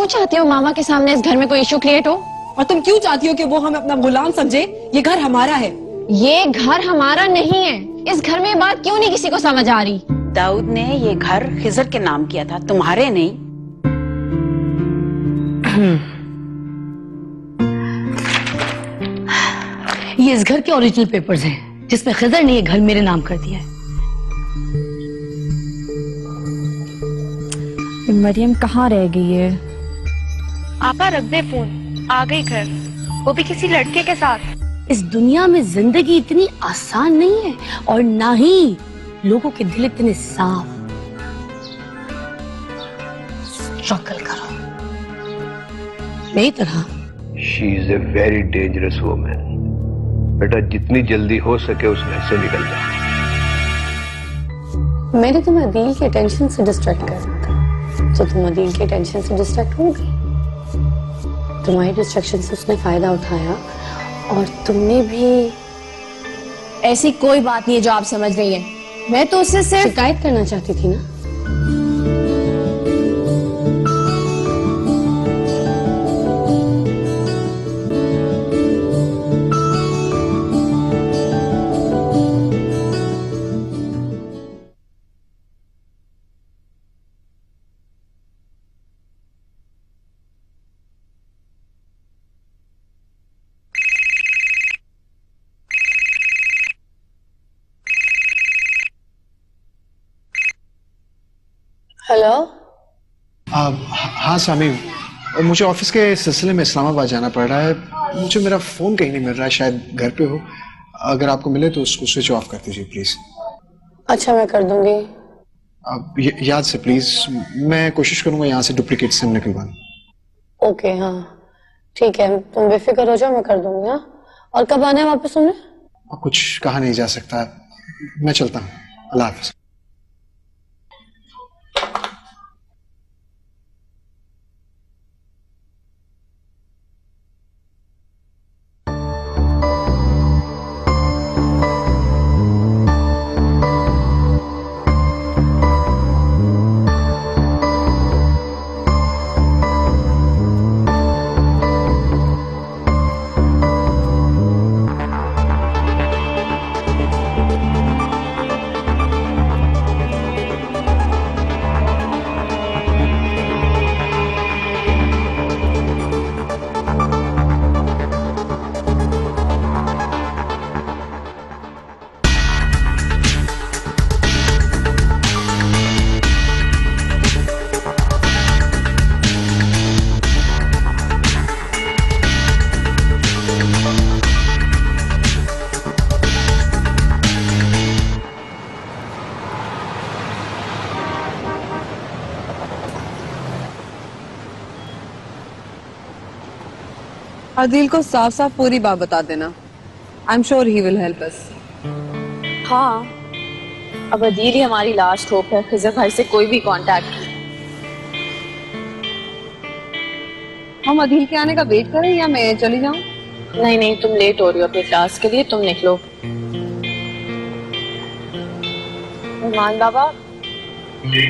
चाहती हो मामा के सामने इस घर में कोई इशू क्रिएट हो? और तुम क्यों चाहती हो कि वो हमें अपना गुलाम समझे? ये घर हमारा है। ये घर हमारा नहीं है। इस घर में ये बात क्यों नहीं किसी को समझ आ रही? दाऊद ने ये घर खिजर के नाम किया था, तुम्हारे नहीं। ये इस घर के ओरिजिनल पेपर्स हैं, जिसमें खिजर ने ये घर मेरे नाम कर दिया है। मरियम कहाँ रह गई है? आपा रख दे फोन, आ गई घर, वो भी किसी लड़के के साथ। इस दुनिया में जिंदगी इतनी आसान नहीं है और ना ही लोगों के दिल इतने साफ। स्ट्रगल करो मेरी तरह। She is a very dangerous woman. बेटा जितनी जल्दी हो सके उस घर से निकल जाओ। मैंने तुम्हें अदील के टेंशन से डिस्ट्रैक्ट करना था, तो तुम अदील के टेंशन से डिस्ट्रैक्ट हो गई। तुम्हारी डिस्ट्रैक्शन से उसने फायदा उठाया और तुमने भी। ऐसी कोई बात नहीं है जो आप समझ रही हैं। मैं तो उससे सिर्फ शिकायत करना चाहती थी ना। हेलो। हाँ सामी, मुझे ऑफिस के सिलसिले में इस्लामाबाद जाना पड़ रहा है। मुझे मेरा फोन कहीं नहीं मिल रहा है, शायद घर पे हो। अगर आपको मिले तो उसको स्विच ऑफ कर दीजिए प्लीज। अच्छा मैं कर दूंगी। अब याद से प्लीज, मैं कोशिश करूंगा यहाँ से डुप्लीकेट सिम निकलवाना। ओके हाँ ठीक है, तुम बेफिक्र हो जाओ, मैं कर दूंगी। हाँ, और कब आना है वापस तुमने? कुछ कहा नहीं जा सकता, मैं चलता हूँ। अल्लाह हाफिज। अदील को साफ साफ पूरी बात बता देना। I am sure he will help us. हाँ, अब अदील ही हमारी लास्ट होप है खिजर भाई से कोई भी कांटेक्ट। हम अदील के आने का वेट करें या मैं चली जाऊं? नहीं नहीं, तुम लेट हो रही हो अपने क्लास के लिए, तुम निकलो। मान बाबा,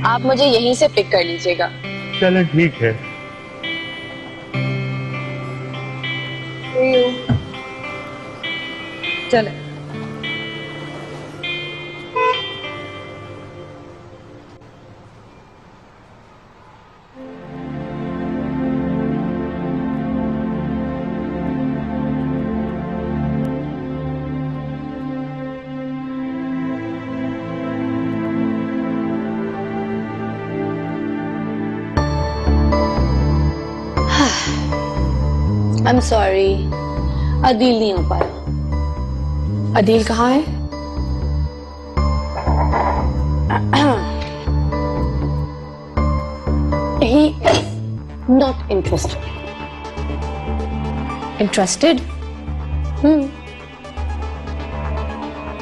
आप मुझे यहीं से पिक कर लीजिएगा। चलो ठीक है। चले। I'm sorry, अदील नहीं आ पाया। अदील कहाँ है? He not interested. Interested?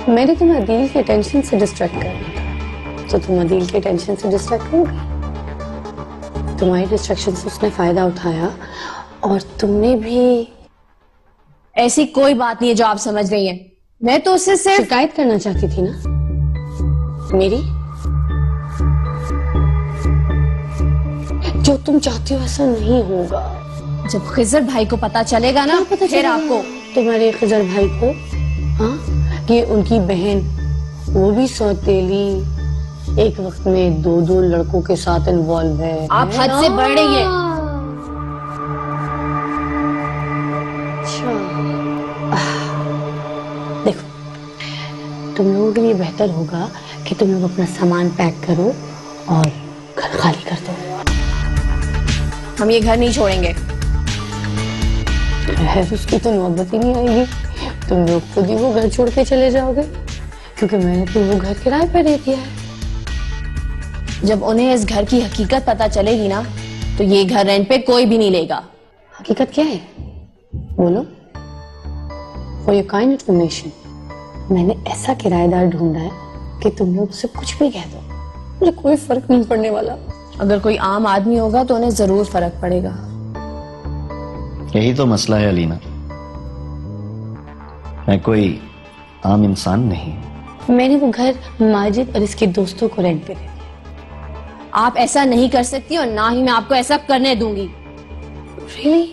मैंने तुम्हें अदील के टेंशन से डिस्ट्रैक्ट करना था, तो तुम अदील के टेंशन से डिस्ट्रैक्ट हो गई। तुम्हारी डिस्ट्रैक्शन से उसने फायदा उठाया और तुमने भी। ऐसी कोई बात नहीं है जो आप समझ रही हैं। मैं तो उससे सिर्फ शिकायत करना चाहती थी ना मेरी। जो तुम चाहती हो ऐसा नहीं होगा। जब खिजर भाई को पता चलेगा ना, पता फिर चलेगा आपको। तुम्हारे खिजर भाई को, हाँ, कि उनकी बहन वो भी सौतेली, एक वक्त में 2-2 लड़कों के साथ इन्वॉल्व है। आप हद से बढ़ रही है। अच्छा, देखो, तुम लोगों के लिए बेहतर होगा कि तुम लोग अपना सामान पैक करो और घर खाली कर दो। हम ये घर नहीं छोड़ेंगे। उसकी तो नौबत ही नहीं आएगी, तुम लोग खुद ही वो घर छोड़ के चले जाओगे, क्योंकि मैंने तो वो घर किराए पे दे दिया है। जब उन्हें इस घर की हकीकत पता चलेगी ना, तो ये घर रेंट पे कोई भी नहीं लेगा। हकीकत क्या है बोलो? फॉर योर काइंड इन्फॉर्मेशन, मैंने ऐसा किराएदार ढूंढा है कि तुम लोग उसे कुछ भी कह दो, मुझे कोई फर्क नहीं पड़ने वाला। अगर कोई आम आदमी होगा तो उन्हें जरूर फर्क पड़ेगा। यही तो मसला है अलीना, मैं कोई आम इंसान नहीं। मैंने वो घर माजिद और इसके दोस्तों को रेंट पे दे दिया। आप ऐसा नहीं कर सकती और ना ही मैं आपको ऐसा करने दूंगी। Really?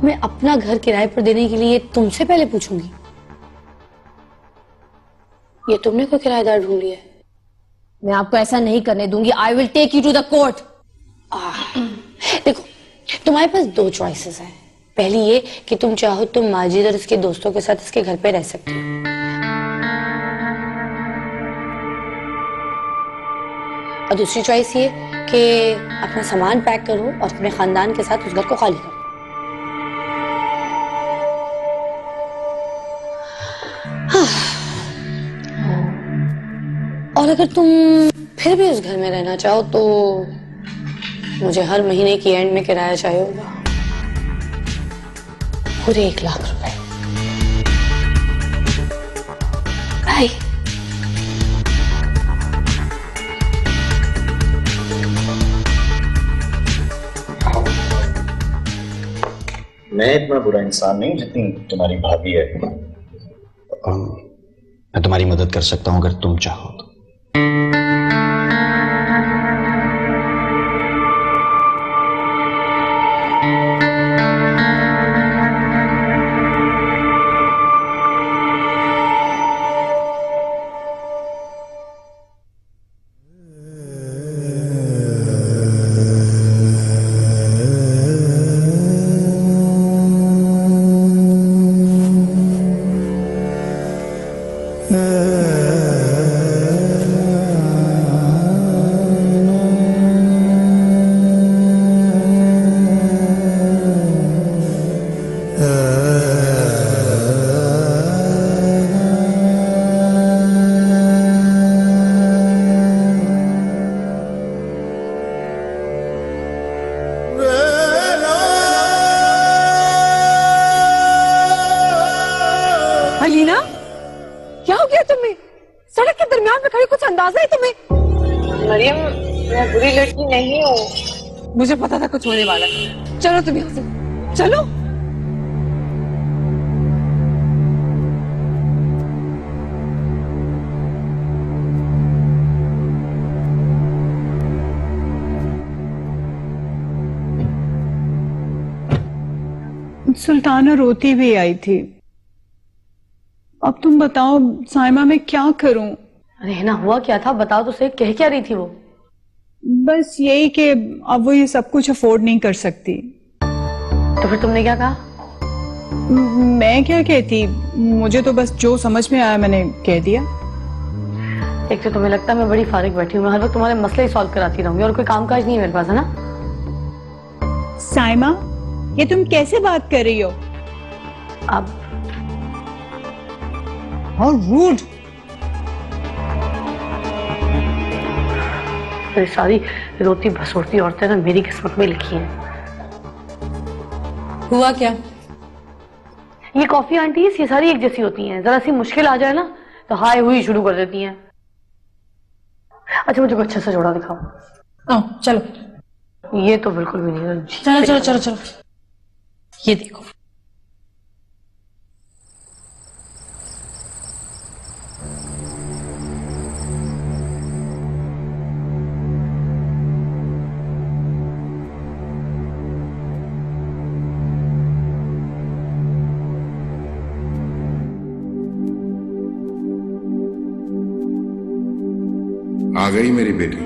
मैं अपना घर किराए पर देने के लिए तुमसे पहले पूछूंगी? ये तुमने कोई किराएदार ढूंढ लिया है? मैं आपको ऐसा नहीं करने दूंगी। I will take you to the court. देखो, तुम्हारे पास 2 चॉइसेस हैं। पहली ये कि तुम चाहो तो माजिद और इसके दोस्तों के साथ इसके घर पे रह सकती हो, और दूसरी चॉइस ये कि अपना सामान पैक करो और अपने खानदान के साथ उस घर को खाली करो। और अगर तुम फिर भी उस घर में रहना चाहो तो मुझे हर महीने की एंड में किराया चाहिए होगा, पूरे 1 लाख रुपए। भाई, मैं इतना बुरा इंसान नहीं जितनी तुम्हारी भाभी है। मैं तुम्हारी मदद कर सकता हूं अगर तुम चाहो तो। अलीना, क्या हो गया तुम्हें? सड़क के दरमियान में खड़ी, कुछ अंदाजा है तुम्हें? मरियम, मैं बुरी लड़की नहीं हूँ। मुझे पता था कुछ होने वाला है। चलो तुम यहाँ से चलो। सुल्ताना रोती भी आई थी। अब तुम बताओ साइमा, मैं क्या करूं? अरे ना, हुआ क्या था बताओ तो सही, कह क्या रही थी वो? बस यही कि अब वो ये सब कुछ अफोर्ड नहीं कर सकती। तो फिर तुमने क्या कहा? मैं क्या कहती, मुझे तो बस जो समझ में आया मैंने कह दिया। एक तो तुम्हें लगता है मैं बड़ी फारिग बैठी हूँ, मैं हर वक्त तुम्हारे मसले ही सॉल्व कराती रहूंगी और कोई कामकाज नहीं है मेरे पास, है ना? साइमा, ये तुम कैसे बात कर रही हो? अब और रूड। ये सारी रोती भसोड़ती औरतें ना मेरी किस्मत में लिखी हैं। हुआ क्या? ये कॉफी आंटी ये सारी एक जैसी होती हैं, जरा सी मुश्किल आ जाए ना तो हाय हुई शुरू कर देती हैं। अच्छा, मुझे कोई अच्छा सा जोड़ा दिखाओ। चलो। ये तो बिल्कुल भी नहीं। चलो चलो चलो चलो, ये देखो। आ गई मेरी बेटी।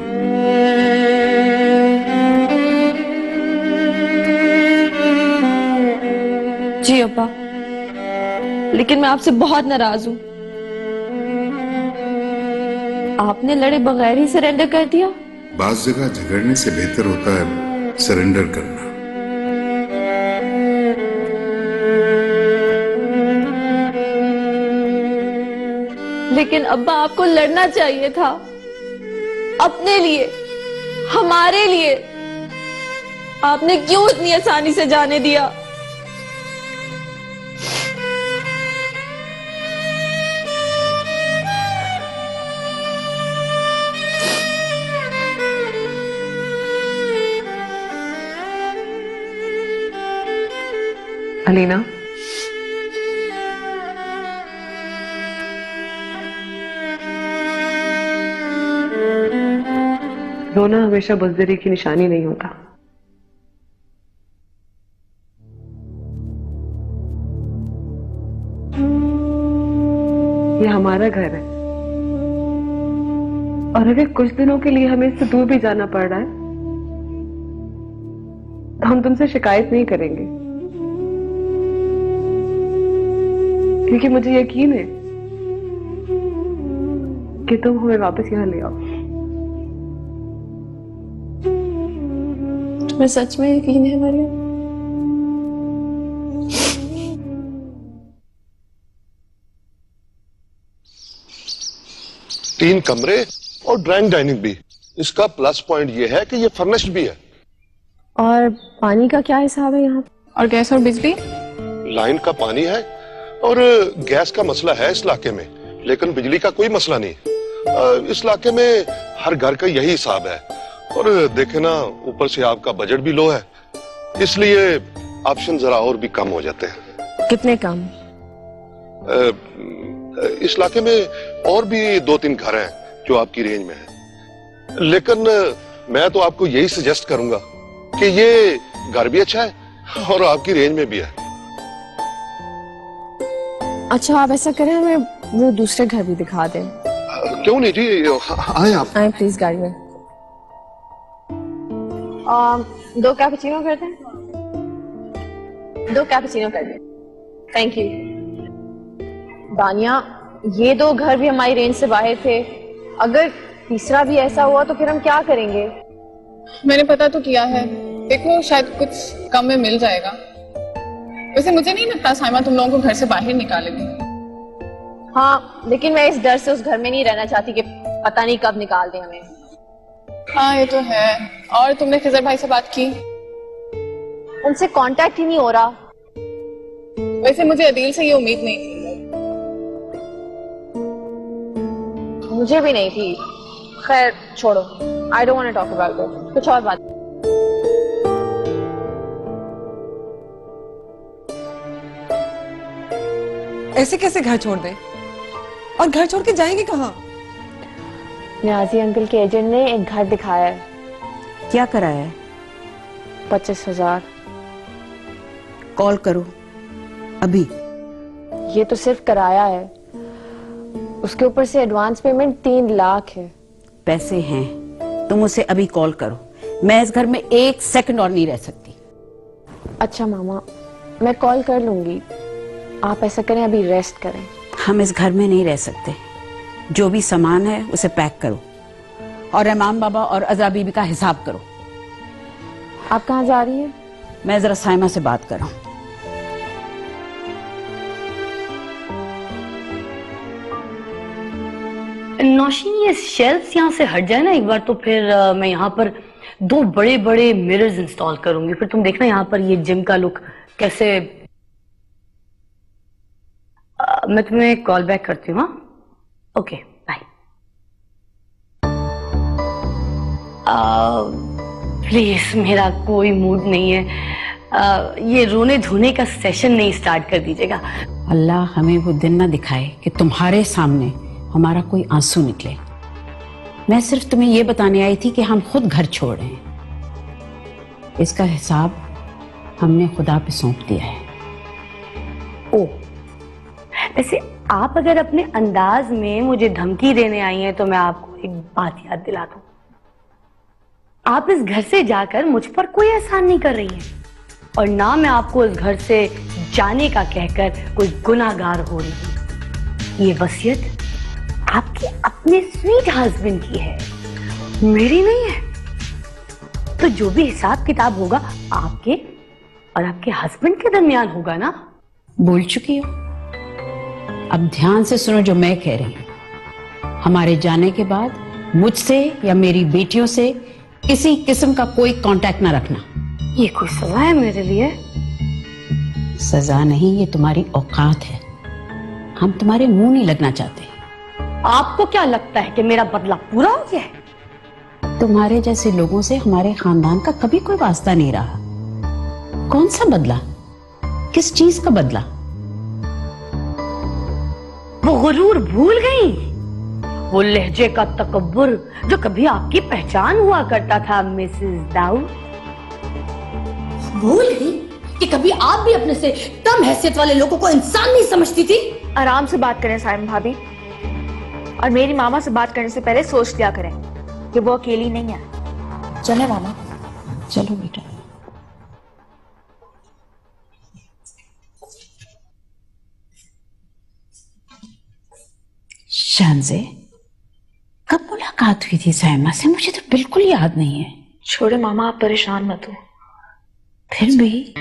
जी अब्बा, लेकिन मैं आपसे बहुत नाराज हूं। आपने लड़े बगैर ही सरेंडर कर दिया। बास जगह झगड़ने से बेहतर होता है सरेंडर करना। लेकिन अब्बा आपको लड़ना चाहिए था, अपने लिए, हमारे लिए। आपने क्यों इतनी आसानी से जाने दिया? अलीना, रोना हमेशा बुज़दिली की निशानी नहीं होता। ये हमारा घर है और अगर कुछ दिनों के लिए हमें इससे दूर भी जाना पड़ रहा है तो हम तुमसे शिकायत नहीं करेंगे, क्योंकि मुझे यकीन है कि तुम हमें वापस यहां ले आओ। तुम्हें सच में यकीन है मरियम? तीन कमरे और ड्राइंग डाइनिंग भी। इसका प्लस पॉइंट यह है कि ये फर्निश्ड भी है। और पानी का क्या हिसाब है यहाँ? और गैस और बिजली? लाइन का पानी है और गैस का मसला है इस इलाके में, लेकिन बिजली का कोई मसला नहीं। इस इलाके में हर घर का यही हिसाब है। और देखे ना, ऊपर से आपका बजट भी लो है, इसलिए ऑप्शन जरा और भी कम हो जाते हैं। कितने कम? इस इलाके में और भी 2-3 घर हैं जो आपकी रेंज में हैं, लेकिन मैं तो आपको यही सजेस्ट करूंगा कि ये घर भी अच्छा है और आपकी रेंज में भी है। अच्छा, आप ऐसा करें, हमें वो दूसरे घर भी दिखा दें। क्यों नहीं जी, आए आप। आए प्लीज गाड़ी में। 2 कैपुचिनो कर दें। 2 कैपुचिनो कर दें। Thank you. दानिया, ये 2 घर भी हमारी रेंज से बाहर थे। अगर तीसरा भी ऐसा हुआ तो फिर हम क्या करेंगे? मैंने पता तो किया है, देखो शायद कुछ कम में मिल जाएगा। वैसे मुझे नहीं लगता साइमा तुम लोगों को घर से बाहर निकालेगी। हाँ, लेकिन मैं इस डर से उस घर में नहीं रहना चाहती कि पता नहीं कब निकाल दें हमें। हाँ ये तो है। और तुमने खिजर भाई से बात की? उनसे कांटेक्ट ही नहीं हो रहा। वैसे मुझे अदील से ये उम्मीद नहीं थी। मुझे भी नहीं थी। खैर छोड़ो, I don't want to talk about it. कुछ और बात। ऐसे कैसे घर छोड़ दे? और घर छोड़ के जाएंगे कहाँ? न्याजी अंकल के एजेंट ने एक घर दिखाया है। क्या कराया है? 25,000। कॉल करो अभी। ये तो सिर्फ कराया है, उसके ऊपर से एडवांस पेमेंट 3 लाख है। पैसे हैं, तुम उसे अभी कॉल करो। मैं इस घर में 1 सेकंड और नहीं रह सकती। अच्छा मामा, मैं कॉल कर लूंगी। आप ऐसा करें, अभी रेस्ट करें। हम इस घर में नहीं रह सकते। जो भी सामान है उसे पैक करो और रहमान बाबा और अज़रा बीबी का हिसाब करो। आप कहाँ जा रही हैं? मैं जरा साइमा से बात कर रहा हूँ। नौशीन, ये शेल्फ्स यहाँ से हट जाए ना एक बार, तो फिर मैं यहाँ पर 2 बड़े बड़े मिरर्स इंस्टॉल करूंगी। फिर तुम देखना यहाँ पर ये जिम का लुक कैसे। मैं तुम्हें कॉल बैक करती हूँ। हाँ, ओके बाय। प्लीज, मेरा कोई मूड नहीं है। ये रोने धोने का सेशन नहीं स्टार्ट कर दीजिएगा। अल्लाह हमें वो दिन ना दिखाए कि तुम्हारे सामने हमारा कोई आंसू निकले। मैं सिर्फ तुम्हें ये बताने आई थी कि हम खुद घर छोड़ रहे हैं। इसका हिसाब हमने खुदा पे सौंप दिया है। ओ, वैसे आप अगर अपने अंदाज में मुझे धमकी देने आई हैं तो मैं आपको एक बात याद दिला दूं। आप इस घर से जाकर मुझ पर कोई एहसान नहीं कर रही हैं और ना मैं आपको इस घर से जाने का कहकर कोई गुनाहगार हो रही हूं। ये वसीयत आपके अपने स्वीट हस्बैंड की है, मेरी नहीं है। तो जो भी हिसाब किताब होगा आपके और आपके हस्बैंड के दरमियान होगा ना। बोल चुकी हो, अब ध्यान से सुनो जो मैं कह रही हूं। हमारे जाने के बाद मुझसे या मेरी बेटियों से किसी किस्म का कोई कांटेक्ट ना रखना। ये कोई सजा है मेरे लिए? सजा नहीं, ये तुम्हारी औकात है। हम तुम्हारे मुंह नहीं लगना चाहते। आपको क्या लगता है कि मेरा बदला पूरा हो गया है? तुम्हारे जैसे लोगों से हमारे खानदान का कभी कोई वास्ता नहीं रहा। कौन सा बदला? किस चीज का बदला? वो गुरूर भूल गई, वो लहजे का तकब्बुर जो कभी आपकी पहचान हुआ करता था मिसेस दाऊद। भूल गई कि कभी आप भी अपने से कम हैसियत वाले लोगों को इंसान नहीं समझती थी। आराम से बात करें साइम भाभी, और मेरी मामा से बात करने से पहले सोच लिया करें कि वो अकेली नहीं है। चले मामा। चलो बेटा। शानज़े, कब मुलाकात हुई थी साइमा से? मुझे तो बिल्कुल याद नहीं है। छोड़े मामा, आप परेशान मत हो। फिर भी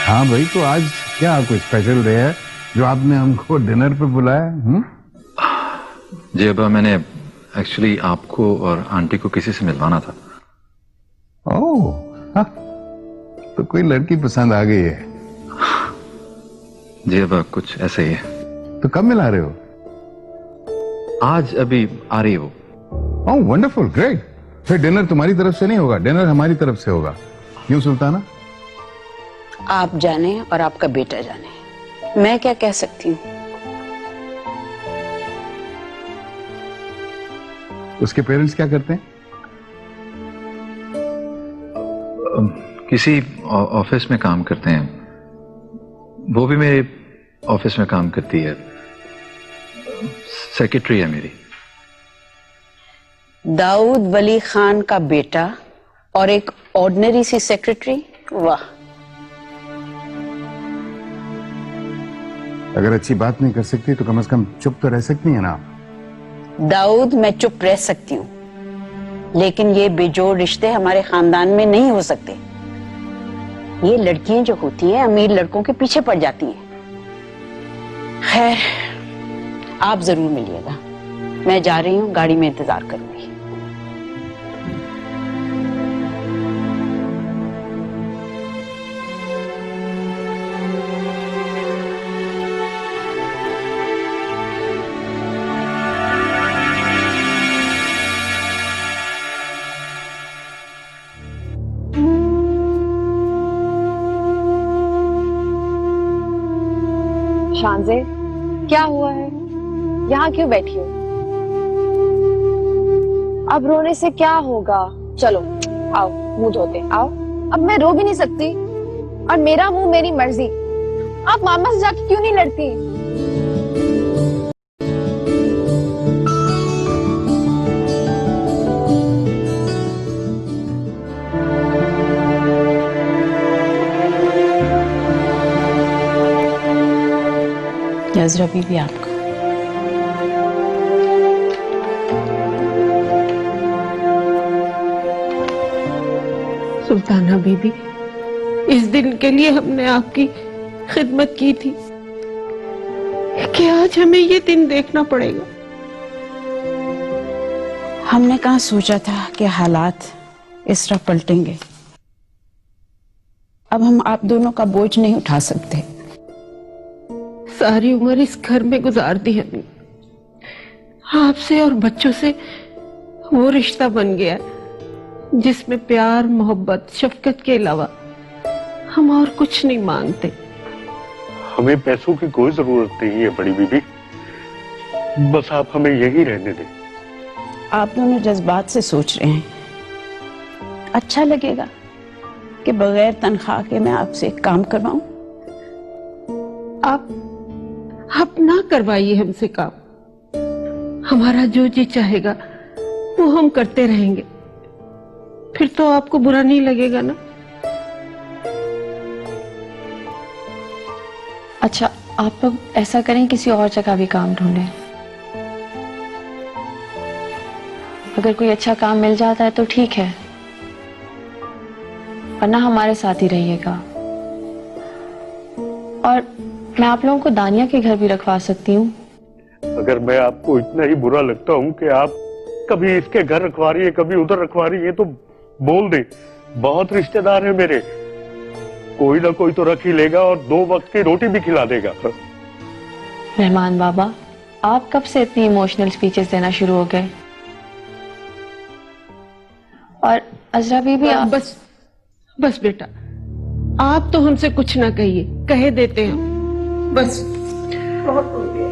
हाँ भाई, तो आज क्या कोई स्पेशल डे है जो आपने हमको डिनर पे बुलाया? जी अब्बा, मैंने एक्चुअली आपको और आंटी को किसी से मिलवाना था। ओह, हाँ, तो कोई लड़की पसंद आ गई है? जी अब्बा, कुछ ऐसे ही है। तो कब मिला रहे हो? आज अभी आ रही हो। ओह वंडरफुल, ग्रेट। फिर डिनर तुम्हारी तरफ से नहीं होगा, डिनर हमारी तरफ से होगा। क्यों सुल्ताना? आप जाने और आपका बेटा जाने, मैं क्या कह सकती हूँ। उसके पेरेंट्स क्या करते हैं? किसी ऑफिस में काम करते हैं। वो भी मेरे ऑफिस में काम करती है, सेक्रेटरी है मेरी। दाऊद वली खान का बेटा और एक ऑर्डिनरी सी सेक्रेटरी? वाह। अगर अच्छी बात नहीं कर सकती तो कम से कम चुप तो रह सकती है ना। दाऊद, मैं चुप रह सकती हूँ, लेकिन ये बेजोड़ रिश्ते हमारे खानदान में नहीं हो सकते। ये लड़कियां जो होती हैं अमीर लड़कों के पीछे पड़ जाती हैं। खैर, आप जरूर मिलिएगा। मैं जा रही हूँ, गाड़ी में इंतजार करूंगी। शानज़े, क्या हुआ है? यहाँ क्यों बैठी हो? अब रोने से क्या होगा? चलो आओ, मुंह धोते आओ। अब मैं रो भी नहीं सकती, और मेरा मुंह मेरी मर्जी। आप मामा से जाके क्यों नहीं लड़ती? नजरा बीबी, आपका सुल्ताना बीबी, इस दिन के लिए हमने आपकी खिदमत की थी कि आज हमें ये दिन देखना पड़ेगा। हमने कहाँ सोचा था कि हालात इस तरह पलटेंगे। अब हम आप दोनों का बोझ नहीं उठा सकते। सारी उम्र इस घर में गुजार दी हमने, आपसे और बच्चों से वो रिश्ता बन गया जिसमें प्यार, मोहब्बत, शफकत के अलावा हम और कुछ नहीं मांगते। हमें पैसों की कोई जरूरत नहीं है बड़ी बीबी, बस आप हमें यही रहने दें। आप दोनों जज्बात से सोच रहे हैं। अच्छा लगेगा कि बगैर तनख्वाह के मैं आपसे एक काम करवाऊं? आप ना करवाइए हमसे काम। हमारा जो जी चाहेगा वो हम करते रहेंगे, फिर तो आपको बुरा नहीं लगेगा ना? अच्छा, आप लोग ऐसा करें, किसी और जगह भी काम ढूंढें। अगर कोई अच्छा काम मिल जाता है तो ठीक है, वरना हमारे साथ ही रहिएगा। और मैं आप लोगों को दानिया के घर भी रखवा सकती हूँ। अगर मैं आपको इतना ही बुरा लगता हूँ कि आप कभी इसके घर रखवा रही है, कभी उधर रखवा रही है, तो बोल दे। बहुत रिश्तेदार है मेरे, कोई ना कोई तो रख ही लेगा और 2 वक्त की रोटी भी खिला देगा। रहमान बाबा, आप कब से इतनी इमोशनल स्पीचेस देना शुरू हो गए? और अजरा बीबी, बस बेटा, आप तो हमसे कुछ ना कहिए, कहे देते हैं बस। बहुत हो गया।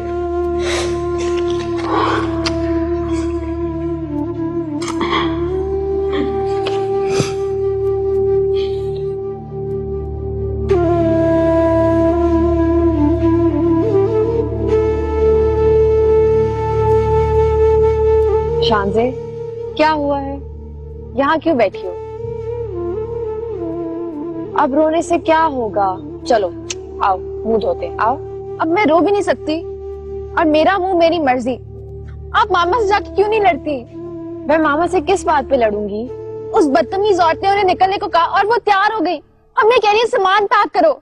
शांजे, क्या हुआ है? यहाँ क्यों बैठी हो? अब रोने से क्या होगा? चलो आओ, मुंह धोते। आओ। अब मैं रो भी नहीं सकती, और मेरा मुंह मेरी मर्जी। आप मामा से जाके क्यों नहीं लड़ती? मैं मामा से किस बात पे लड़ूंगी? उस बदतमीज औरत ने उन्हें निकलने को कहा और वो तैयार हो गई। अब मैं कह रही हूँ सामान पैक करो।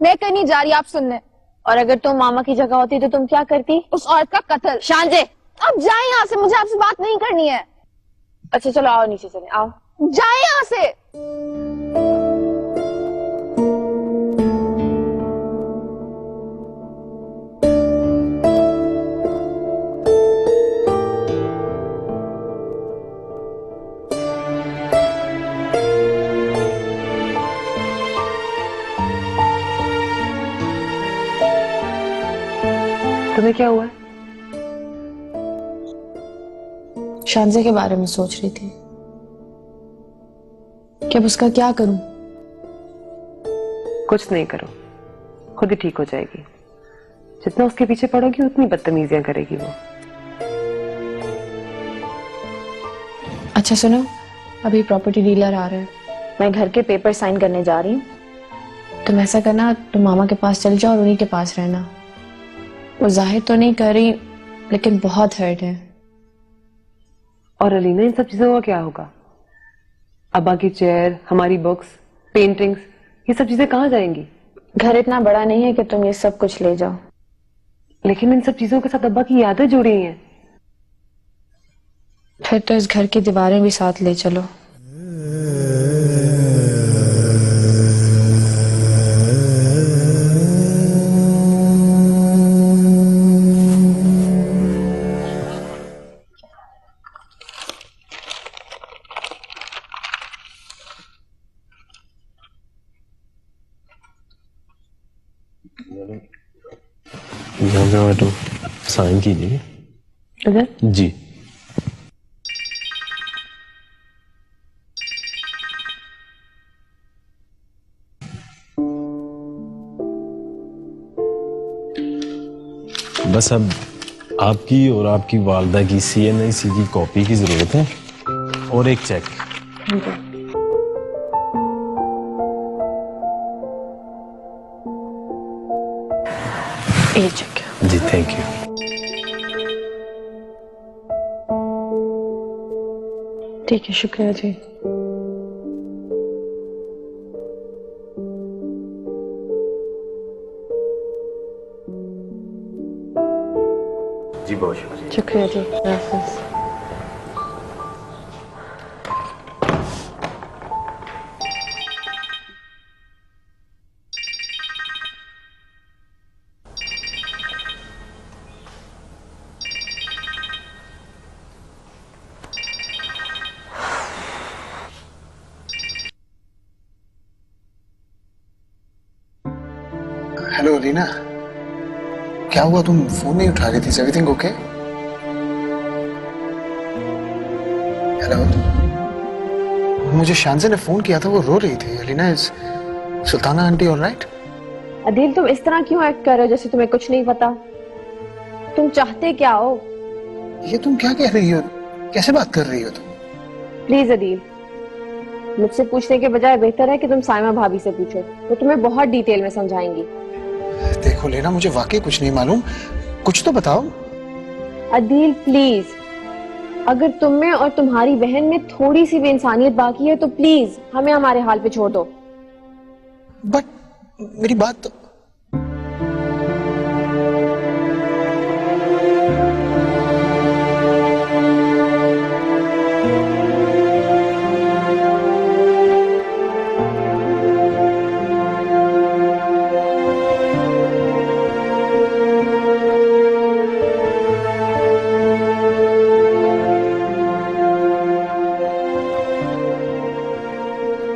मैं कहीं नहीं जा रही, आप सुनने। और अगर तुम मामा की जगह होती तो तुम क्या करती? उस औरत का कत्ल। शांजे, अब जाए यहाँ से, मुझे आपसे बात नहीं करनी है। अच्छा चलो आओ, नीचे चले, आओ। जाए यहाँ से। तुम्हें क्या हुआ है? शांजे के बारे में सोच रही थी कि अब उसका क्या करूं। कुछ नहीं करो, खुद ही ठीक हो जाएगी। जितना उसके पीछे पड़ोगी उतनी बदतमीजियां करेगी वो। अच्छा सुनो, अभी प्रॉपर्टी डीलर आ रहे हैं, मैं घर के पेपर साइन करने जा रही हूँ। तुम ऐसा करना, तुम मामा के पास चल जाओ और उन्हीं के पास रहना। वो जाहिर तो नहीं कर रही, लेकिन बहुत हर्ट है। और अलीना, इन सब चीजों का क्या होगा? अब्बा की चेयर, हमारी बुक्स, पेंटिंग्स, ये सब चीजें कहाँ जाएंगी? घर इतना बड़ा नहीं है कि तुम ये सब कुछ ले जाओ। लेकिन इन सब चीजों के साथ अब्बा की यादें जुड़ी हैं। फिर तो इस घर की दीवारें भी साथ ले चलो। तो साइन कीजिए। इधर? जी। बस अब आपकी और आपकी वालदा की CNIC की कॉपी की जरूरत है और एक चेक। ये चेक। Ji thank you. ठीक है, शुक्रिया जी। जी बहुत शुक्रिया। शुक्रिया जी। हाफिज़। हेलो रीना, क्या हुआ? तुम फोन नहीं उठा रही थी? Everything okay? हेलो, मुझे शांजे ने फोन किया था, वो रो रही थी। Reena, is Sultana aunty alright? Adeel, तुम इस तरह क्यों एक्ट कर रहे हो जैसे तुम्हें कुछ नहीं पता? तुम चाहते क्या हो? ये तुम क्या कह रही हो? कैसे बात कर रही हो तुम? प्लीज अदील, मुझसे पूछने के बजाय बेहतर है कि तुम साइमा भाभी से पूछो, वो तुम्हें बहुत डिटेल में समझाएंगी। देखो लेना, मुझे वाकई कुछ नहीं मालूम, कुछ तो बताओ। अदील प्लीज, अगर तुम में और तुम्हारी बहन में थोड़ी सी भी इंसानियत बाकी है तो प्लीज हमें हमारे हाल पे छोड़ दो। बट मेरी बात तो...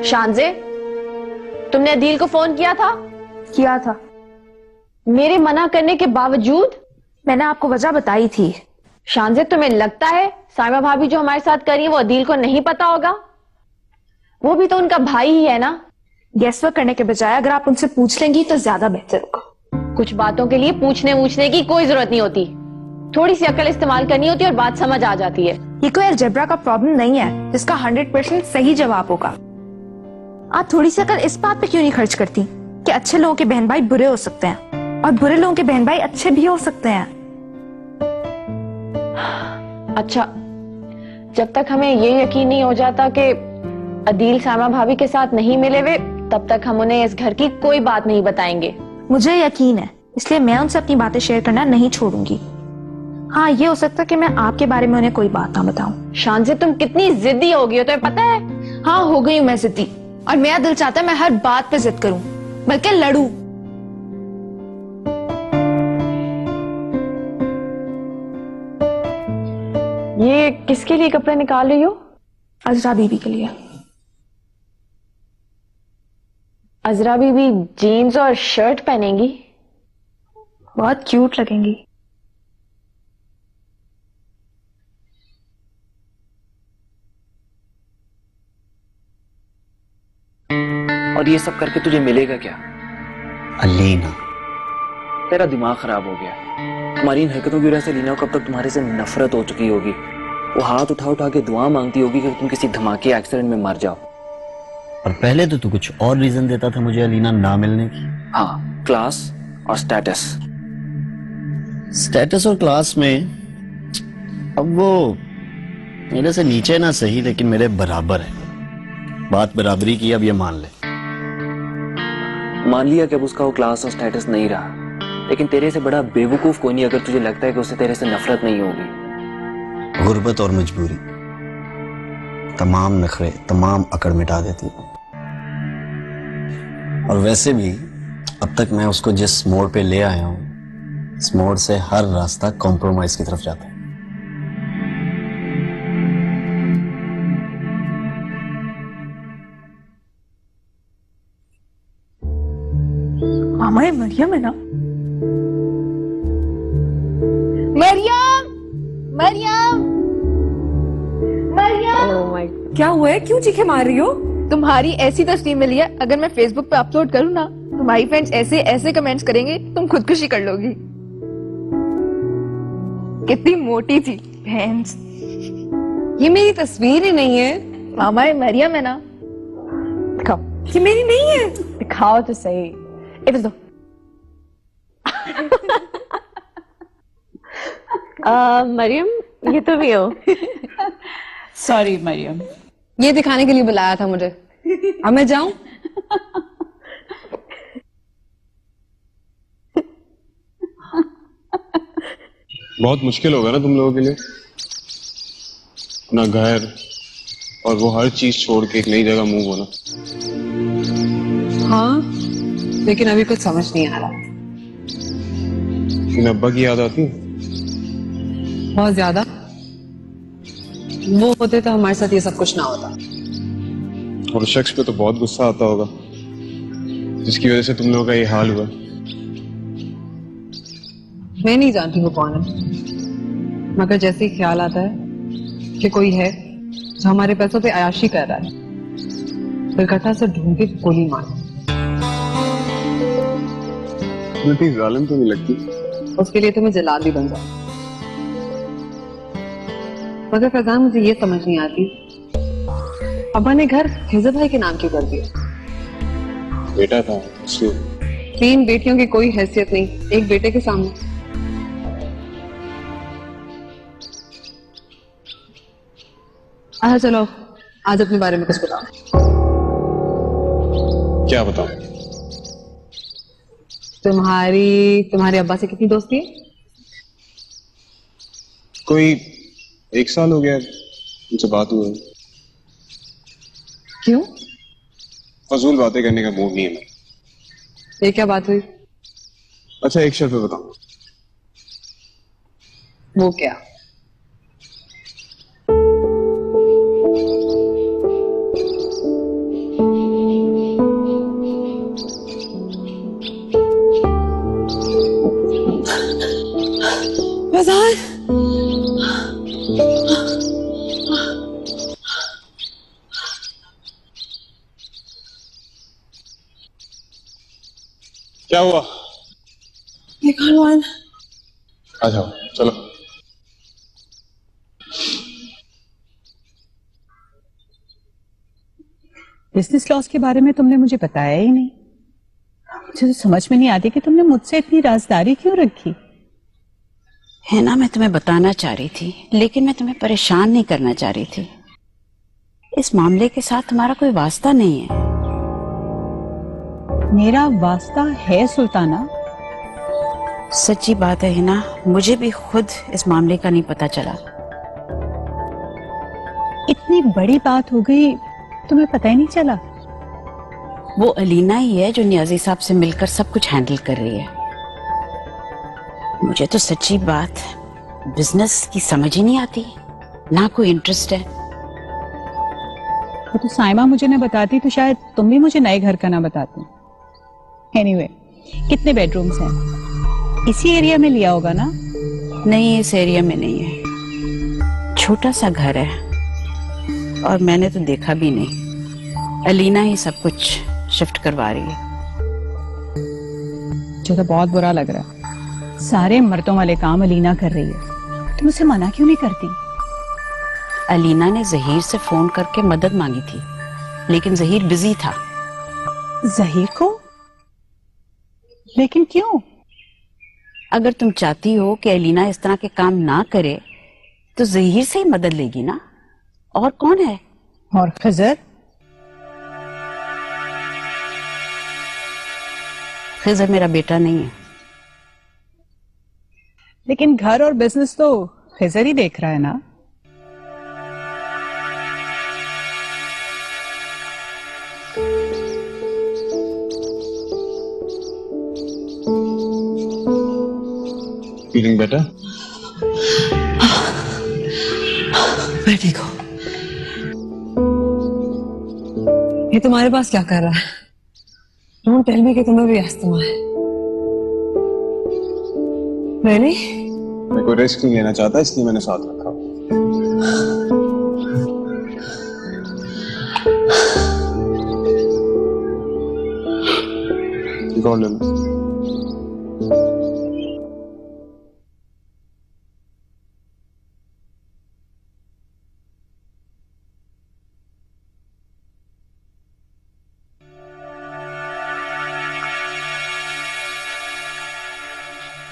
शांजे, तुमने अदील को फोन किया था? किया था। मेरे मना करने के बावजूद? मैंने आपको वजह बताई थी। शांजे, तुम्हें लगता है साइमा भाभी जो हमारे साथ करी है वो अदील को नहीं पता होगा? वो भी तो उनका भाई ही है ना। गेसवर्क करने के बजाय अगर आप उनसे पूछ लेंगी तो ज्यादा बेहतर होगा। कुछ बातों के लिए पूछने की कोई जरूरत नहीं होती, थोड़ी सी अकल इस्तेमाल करनी होती है और बात समझ आ जाती है। ये कोई अलजेब्रा का प्रॉब्लम नहीं है जिसका 100% सही जवाब होगा। आप थोड़ी सी अकल इस बात पे क्यों नहीं खर्च करती कि अच्छे लोगों के बहन भाई बुरे हो सकते हैं और बुरे लोगों के बहन भाई अच्छे भी हो सकते हैं। अच्छा, जब तक हमें ये यकीन नहीं हो जाता कि अदील साइमा भाभी के साथ नहीं मिले हुए, तब तक हम उन्हें इस घर की कोई बात नहीं बताएंगे। मुझे यकीन है, इसलिए मैं उनसे अपनी बातें शेयर करना नहीं छोड़ूंगी। हाँ, ये हो सकता है कि मैं आपके बारे में उन्हें कोई बात ना बताऊं। शांजे, तुम कितनी जिद्दी हो गई हो, तुम्हें पता है? हाँ, हो गई हूं मैं जिद्दी, और मेरा दिल चाहता है मैं हर बात पे जिद करूं, बल्कि लड़ूं। ये किसके लिए कपड़े निकाल रही हो? अजरा बीबी के लिए। अजरा बीबी जीन्स और शर्ट पहनेंगी? बहुत क्यूट लगेंगी। और ये सब करके तुझे मिलेगा क्या? अलीना, तेरा दिमाग खराब हो गया। तुम्हारी इन हरकतों की वजह से लीना को कब तक तुम्हारे से नफरत हो चुकी होगी। वो हाथ उठा उठा के दुआ मांगती होगी कि तुम किसी धमाके एक्सीडेंट में मर जाओ। और पहले तो तू कुछ और रीजन देता था मुझे अलीना ना मिलने की। हाँ, क्लास और स्टेटस। स्टेटस और क्लास में अब वो मेरे से नीचे ना सही, लेकिन मेरे बराबर है। बात बराबरी की, अब ये मान ले। मान लिया कि अब उसका वो क्लास और स्टेटस नहीं रहा, लेकिन तेरे से बड़ा बेवकूफ कोई नहीं अगर तुझे लगता है कि उसे तेरे से नफरत नहीं होगी। गुर्बत और मजबूरी तमाम नखरे, तमाम अकड़ मिटा देती है। और वैसे भी अब तक मैं उसको जिस मोड़ पे ले आया हूं, इस मोड़ से हर रास्ता कॉम्प्रोमाइज की तरफ जाता है। मामा, ये मरियम है ना? मरियम, मरियम, मरियम। ओह माय, क्या हुआ है? क्यों चीखे मार रही हो? तुम्हारी ऐसी तस्वीर मिली है, अगर मैं फेसबुक पे अपलोड करूँ ना, तुम्हारी फ्रेंड्स ऐसे ऐसे कमेंट्स करेंगे, तुम खुदकुशी कर लोगी। कितनी मोटी थी फ्रेंड्स। ये मेरी तस्वीर ही नहीं है मामा, ये मरियम है ना? दिखाओ। ये मेरी नहीं है। दिखाओ तो सही। इधर दो। मरियम, ये तो भी हो। सॉरी मरियम, ये दिखाने के लिए बुलाया था मुझे। अब मैं जाऊं? बहुत मुश्किल होगा ना तुम लोगों के लिए, अपना घर और वो हर चीज छोड़ के एक नई जगह मूव होना। हाँ, लेकिन अभी कुछ समझ नहीं आ रहा। तुम्हें अब्बा की याद आती? बहुत ज्यादा। वो होते तो हमारे साथ ये सब कुछ ना होता। और उस शख्स पे तो बहुत गुस्सा आता होगा जिसकी वजह से तुम लोगों का ये हाल हुआ। मैं नहीं जानती वो कौन है, मगर जैसे ही ख्याल आता है कि कोई है जो हमारे पैसों पे अयाशी कर रहा है, दुर्घटना से ढूंढ के गोली मार। इतनी जालिम तो नहीं लगती। उसके लिए तो मैं जलाल भी बन जाऊं। मगर फैजान, मुझे ये समझ नहीं आती, अब्बा ने घर खिजर भाई के नाम क्यों कर दिया? बेटा था इसलिए। 3 बेटियों की कोई हैसियत नहीं एक बेटे के सामने। अच्छा चलो, आज अपने बारे में कुछ बताओ। क्या बताऊं? तुम्हारे अब्बा से कितनी दोस्ती है? कोई 1 साल हो गया उनसे बात हुई। क्यों? फजूल बातें करने का मूड नहीं है मेरा। ये क्या बात हुई? अच्छा, एक शर्त पे बताऊं। वो क्या? क्या हुआ? आ जाओ, चलो। बिजनेस लॉस के बारे में तुमने मुझे बताया ही नहीं। मुझे तो समझ में नहीं आती कि तुमने मुझसे इतनी राजदारी क्यों रखी। है ना, मैं तुम्हें बताना चाह रही थी, लेकिन मैं तुम्हें परेशान नहीं करना चाह रही थी। इस मामले के साथ तुम्हारा कोई वास्ता नहीं है। मेरा वास्ता है सुल्ताना। सच्ची बात है ना, मुझे भी खुद इस मामले का नहीं पता चला। इतनी बड़ी बात हो गई, तुम्हें पता ही नहीं चला। वो अलीना ही है जो नियाजी साहब से मिलकर सब कुछ हैंडल कर रही है। मुझे तो सच्ची बात बिजनेस की समझ ही नहीं आती, ना कोई इंटरेस्ट है। तो साइमा मुझे न बताती तो शायद तुम भी मुझे नए घर का ना बताती। एनीवे, कितने बेडरूम्स हैं? इसी एरिया में लिया होगा ना? नहीं, इस एरिया में नहीं है। छोटा सा घर है और मैंने तो देखा भी नहीं। अलीना ही सब कुछ शिफ्ट करवा रही है। मुझे तो बहुत बुरा लग रहा है। सारे मर्दों वाले काम अलीना कर रही है। तुम उसे मना क्यों नहीं करती? अलीना ने जहीर से फोन करके मदद मांगी थी, लेकिन जहीर बिजी था। जहीर को? लेकिन क्यों? अगर तुम चाहती हो कि अलीना इस तरह के काम ना करे तो जहीर से ही मदद लेगी ना। और कौन है? और खिजर? खिजर मेरा बेटा नहीं है। लेकिन घर और बिजनेस तो खिजर ही देख रहा है ना। Feeling better? मैं ठीक हूँ। ये तुम्हारे पास क्या कर रहा है? डोंट टेल मी कि तुम्हें भी अस्थमा है। Really? मैं कोई रिस्क नहीं लेना चाहता, इसलिए मैंने साथ रखा। गॉड ले लो।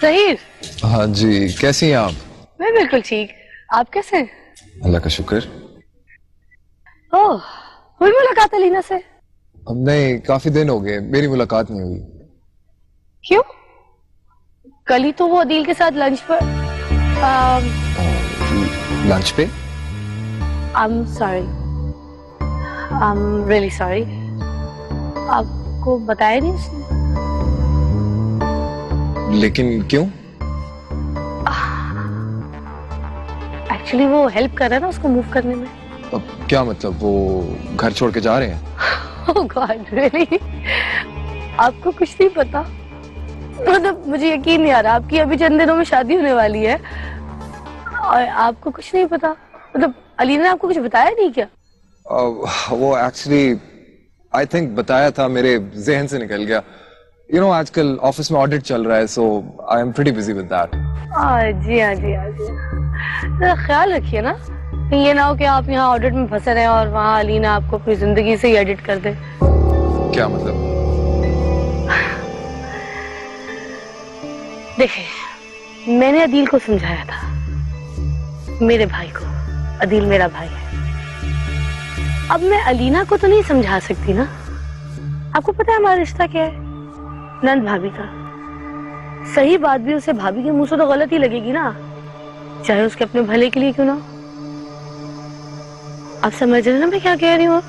जहीर। हाँ जी, कैसी हैं आप? मैं बिल्कुल ठीक। आप कैसे हैं? अल्लाह का शुक्र। ओह, हुई मुलाकात अलीना से? अब नहीं, काफी दिन हो गए, मेरी मुलाकात नहीं हुई। क्यों? कल ही तो वो अदील के साथ लंच पर। लंच पे? I'm sorry. I'm really sorry. आपको बताया नहीं उसने? लेकिन क्यों? एक्चुअली वो हेल्प कर रहा है ना उसको मूव करने में। अब क्या मतलब, वो घर छोड़ के जा रहे हैं? Oh God, really? आपको कुछ नहीं पता? मतलब मुझे यकीन नहीं आ रहा, आपकी अभी चंद दिनों में शादी होने वाली है और आपको कुछ नहीं पता। मतलब अलीना ने आपको कुछ बताया नहीं क्या? वो एक्चुअली आई थिंक बताया था, मेरे जहन से निकल गया। यू नो आजकल ऑफिस में ऑडिट चल रहा है, so I am pretty busy with that. जी हाँ जी हाँ जी। तो ख्याल रखिए ना, ये ना हो कि आप यहाँ ऑडिट में फंसे रहे और वहाँ अलीना आपको अपनी जिंदगी से ही एडिट कर दे। क्या मतलब? देखिए, मैंने अदील को समझाया था, मेरे भाई को। अदील मेरा भाई है। अब मैं अलीना को तो नहीं समझा सकती ना। आपको पता है हमारा रिश्ता क्या है? नंद भाभी का। सही बात भी उसे भाभी के मुंह से तो गलत ही लगेगी ना, चाहे उसके अपने भले के लिए क्यों ना। आप समझ रहे ना मैं क्या कह रही हूँ?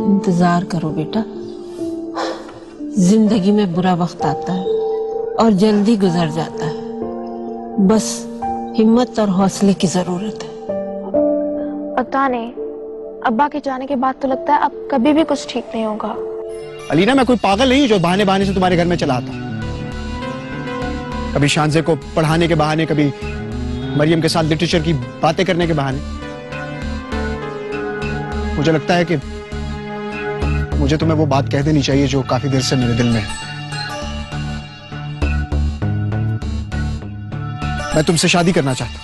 इंतजार करो बेटा, जिंदगी में बुरा वक्त आता है और जल्दी गुजर जाता है। बस हिम्मत और हौसले की जरूरत है। पता नहीं, अब्बा के जाने के बाद तो लगता है अब कभी भी कुछ ठीक नहीं होगा। अलीना, मैं कोई पागल नहीं हूं जो बहाने बहाने से तुम्हारे घर में चला आता। कभी शानजे को पढ़ाने के बहाने, कभी मरियम के साथ लिटरेचर की बातें करने के बहाने। मुझे लगता है कि मुझे तुम्हें वो बात कह देनी चाहिए जो काफी देर से मेरे दिल में है। मैं तुमसे शादी करना चाहता हूं।